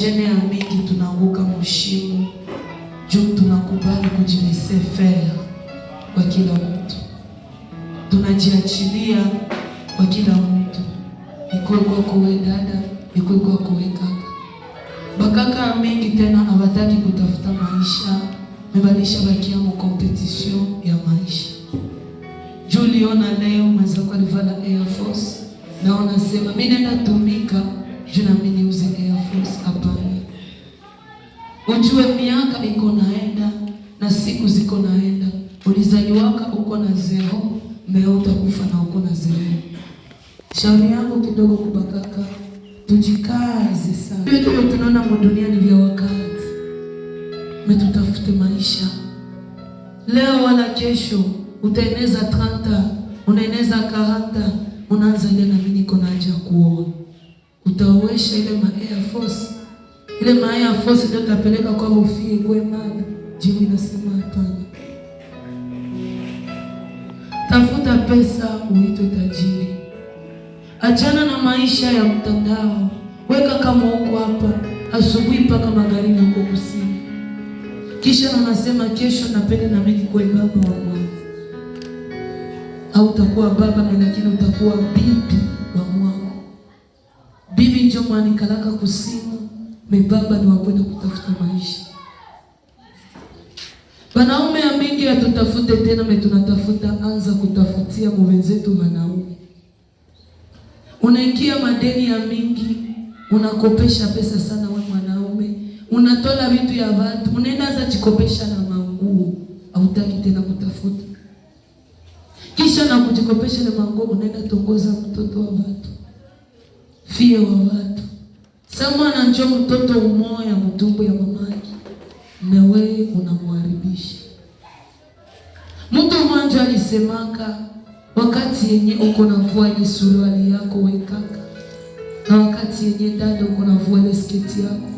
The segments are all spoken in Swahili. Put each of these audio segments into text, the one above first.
Jene ya mingi tunaanguka mshimo juu tunakubali kujilaisser faire kwa kila mtu. Tunajiachilia kwa kila mtu. Ikuwe kwako wewe dada, ikuwe kwako wewe kaka. Bakaka mingi tena hawataki kutafuta maisha, mebalisha bakia mu competition ya maisha. Juliona leo mwenzako alivala Air Force na unasema mimi nenda tumika juu na mimi niuze Air Force. Hapana. Ujue miaka iko naenda na siku ziko naenda. Ulizaliwaka uko na zero, leo utakufa na uko na zero. Shauri yangu kidogo kubakaka, tujikaze sana. Vitu tunaona dunia ni vya wakati. Metutafute maisha. Leo wala kesho utaeneza 30, unaeneza 40, unaanza ile na mimi niko na haja kuoa. Utaoesha ile Air Force. Ile Air Force ndio utapeleka kwa ufie kwa mali. Jibu inasema hapana. Tafuta pesa uitwe tajiri. Achana na maisha ya mtandao. Weka kama uko hapa asubuhi mpaka magharibi uko kusini. Kisha unasema kesho napenda na mimi kwa baba wa mwanangu. Au utakuwa baba lakini utakuwa bibi wa mwanangu. Bibi ndio mwana kalaka kusini, mbaba ni wakwenda kutafuta maisha. Wanaume ya mingi hatutafute tena, tunatafuta anza kutafutia mwenzetu wanaume. Unaingia madeni ya mingi, unakopesha pesa sana wewe mwanaume, unatola vitu ya watu, unaenda anza jikopesha na manguo, hautaki tena kutafuta. Kisha na kujikopesha na manguo unaenda tongoza mtoto wa watu. Fie wa watu. Sama ananjua mtoto umoya mtumbo ya mamaki. Mewe unamwaribisha. Mtu mmoja alisemaka wakati yenye uko na vua ile suruali yako we kaka, na wakati yenye dada uko na vua ile sketi yako,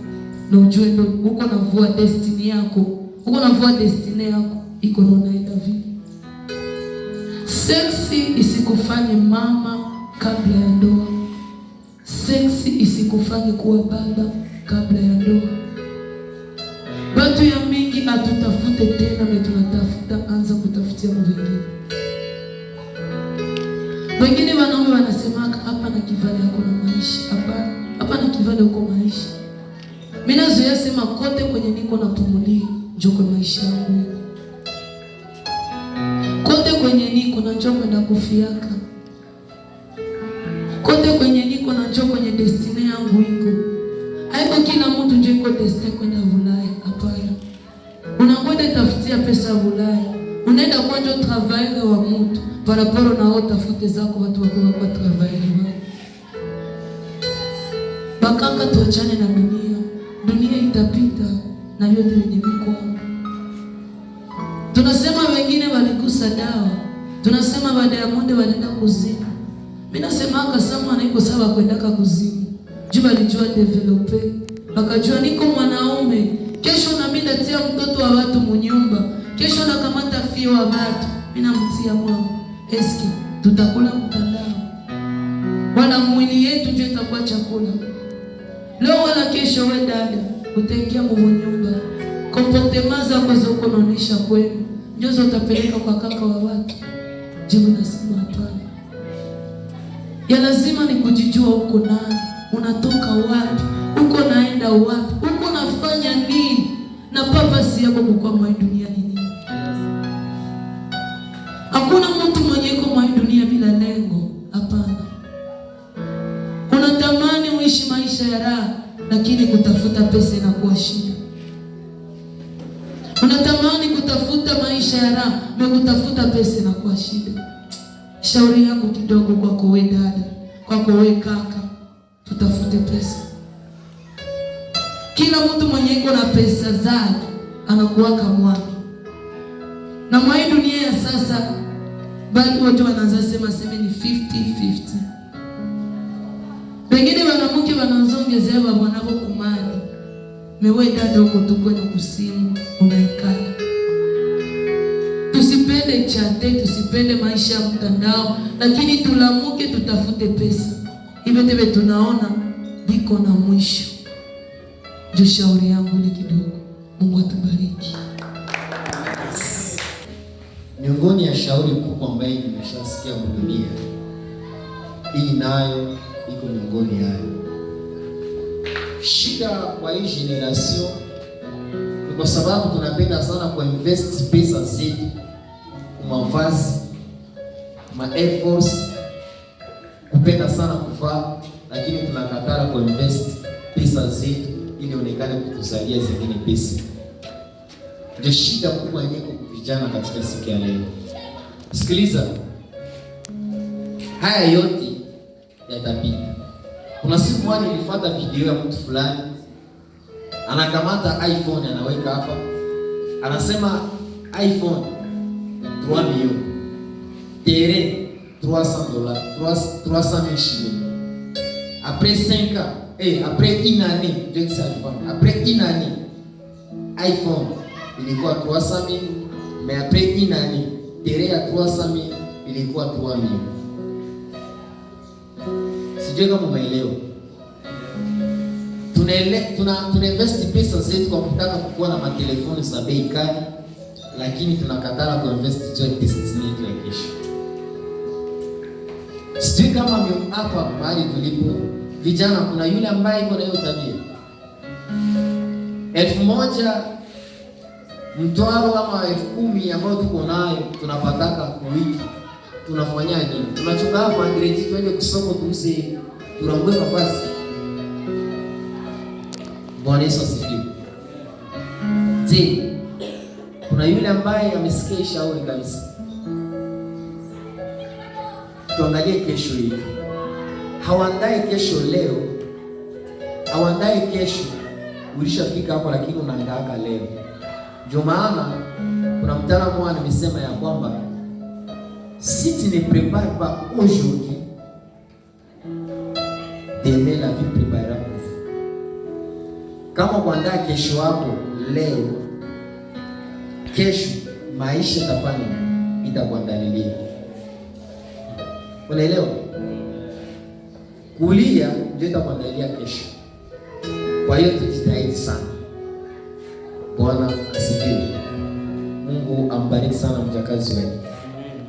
na ujue ndo uko na vua destiny yako, uko na vua destiny yako iko na unaenda vipi. Sexy isikufanye mama kabla ya ndoa. Sexy isikufanye kuwa baba kabla ya ndoa. Watu ya mingi hatutafute tena, tunatafuta anza kutafutia mwingine. Wengine wanaume wanasemaka hapa na kivali yako na maisha. Hapa na kivali uko maisha. Mimi nazoea sema kote kwenye niko na pumulia njoko maisha yangu. Kote kwenye niko na njoko kwenda kufiaka. Kote kwenye niko na njoko kwenye destiny yangu iko. Haiko kila mtu nje iko destiny kwenda Ulaya. Hapana. Unakwenda tafutia pesa Ulaya. Unaenda kwa ndio travailler wa mtu. Paraporo na wao tafute zako watu wako kwa travailler wao. Bakaka tuachane na dunia. Dunia itapita na yote yenye miko. Tunasema wengine walikusa dawa. Tunasema baada ya monde walienda kuzimu. Mimi nasema akasema anaiko sawa kwenda kuzimu. Juba alijua developer. Bakajua niko mwanaume. Kesho na mimi natia mtoto wa watu mnyumba. Kesho na kamata fio wa watu. Mimi namtia mwana. Eski tutakula mtandao. Wala mwili yetu ndio itakuwa chakula. Leo wala kesho wewe dada utaingia mnyumba. Comportement zako zako unaonesha kwenu. Ndio utapeleka kwa kaka wa watu. Jibu nasema hapana. Ya lazima ni kujijua uko nani, unatoka wapi, uko naenda wapi, uko nafanya nini, na purpose yako kwa mwa dunia ni nini. Hakuna mtu mwenye yuko mwa dunia bila lengo, hapana. Unatamani uishi maisha ya raha, lakini kutafuta pesa inakuwa shida. Unatamani kutafuta maisha ya raha, na kutafuta pesa inakuwa shida. Shauri yangu kidogo kwako wewe dada, kwako wewe kaka, tutafute pesa. Kila mtu mwenye iko na pesa zake anakuwa kama na mwa dunia ya sasa, bali watu wanaanza sema ni 50-50. Wengine wanamke wanaongezea wanavyo kumani. Mewe dada huko tukwe na kusimu unaikala. Tusipende chate, tusipende maisha ya mtandao, lakini tulamuke tutafute pesa. Hivyo ndivyo tunaona biko na mwisho. Ndio shauri yangu ile kidogo. Mungu atubariki. Miongoni ya shauri kubwa ambayo nimeshasikia dunia hii, nayo iko miongoni hayo. Shida kwa hii generation ni kwa sababu tunapenda sana kuinvest pesa zetu kwa mavazi, ma Air Force, kupenda sana kuvaa, lakini tunakataa kuinvest pesa zetu ili onekane kutusalia zingine pesa. Ndio shida kubwa yenyewe kwa vijana katika siku ya leo. Sikiliza, haya yote yatapita. Kuna siku moja nilifuata video ya mtu fulani anakamata iPhone anaweka hapa, anasema iPhone 3 millions, terrain $300, 300,000 shillings. Après 5 ans, après une année, après une année, iPhone ilikuwa 300,000, mais après une année, terrain ya 300,000 ilikuwa 3 millions. Sijui kama umeelewa. Tunainvest pesa zetu kwa kutaka kuwa na matelefoni za bei kali, lakini tunakataa kuinvest juu ya destiny yetu ya kesho. Sijui kama hapa mahali tulipo vijana kuna yule ambaye iko na hiyo tabia. 1,000 mtwaro ama 10,000 ambayo tuko nayo tunapataka kwa wiki. Tunafanya nini? Tunachukua hapa grade twende kusoko tuuze, turangue mavazi. Bwana Yesu asifiwe. Je, kuna yule ambaye amesikia shauri kabisa? Tuangalie kesho hii. Hawaandae kesho leo. Hawaandae kesho. Ulishafika hapo lakini unaandaa leo. Ndio maana kuna mtaalamu amesema ya kwamba si tu ne prépares pas aujourd'hui, demain la vie préparera pour vous. Kama kuandaa kesho yako leo, kesho maisha itafanya itakuandalilia. Unaelewa? Kulia ndio itakuandalia kesho. Kwa hiyo tujitahidi sana. Bwana asifiwe. Mungu ambariki sana mjakazi wetu.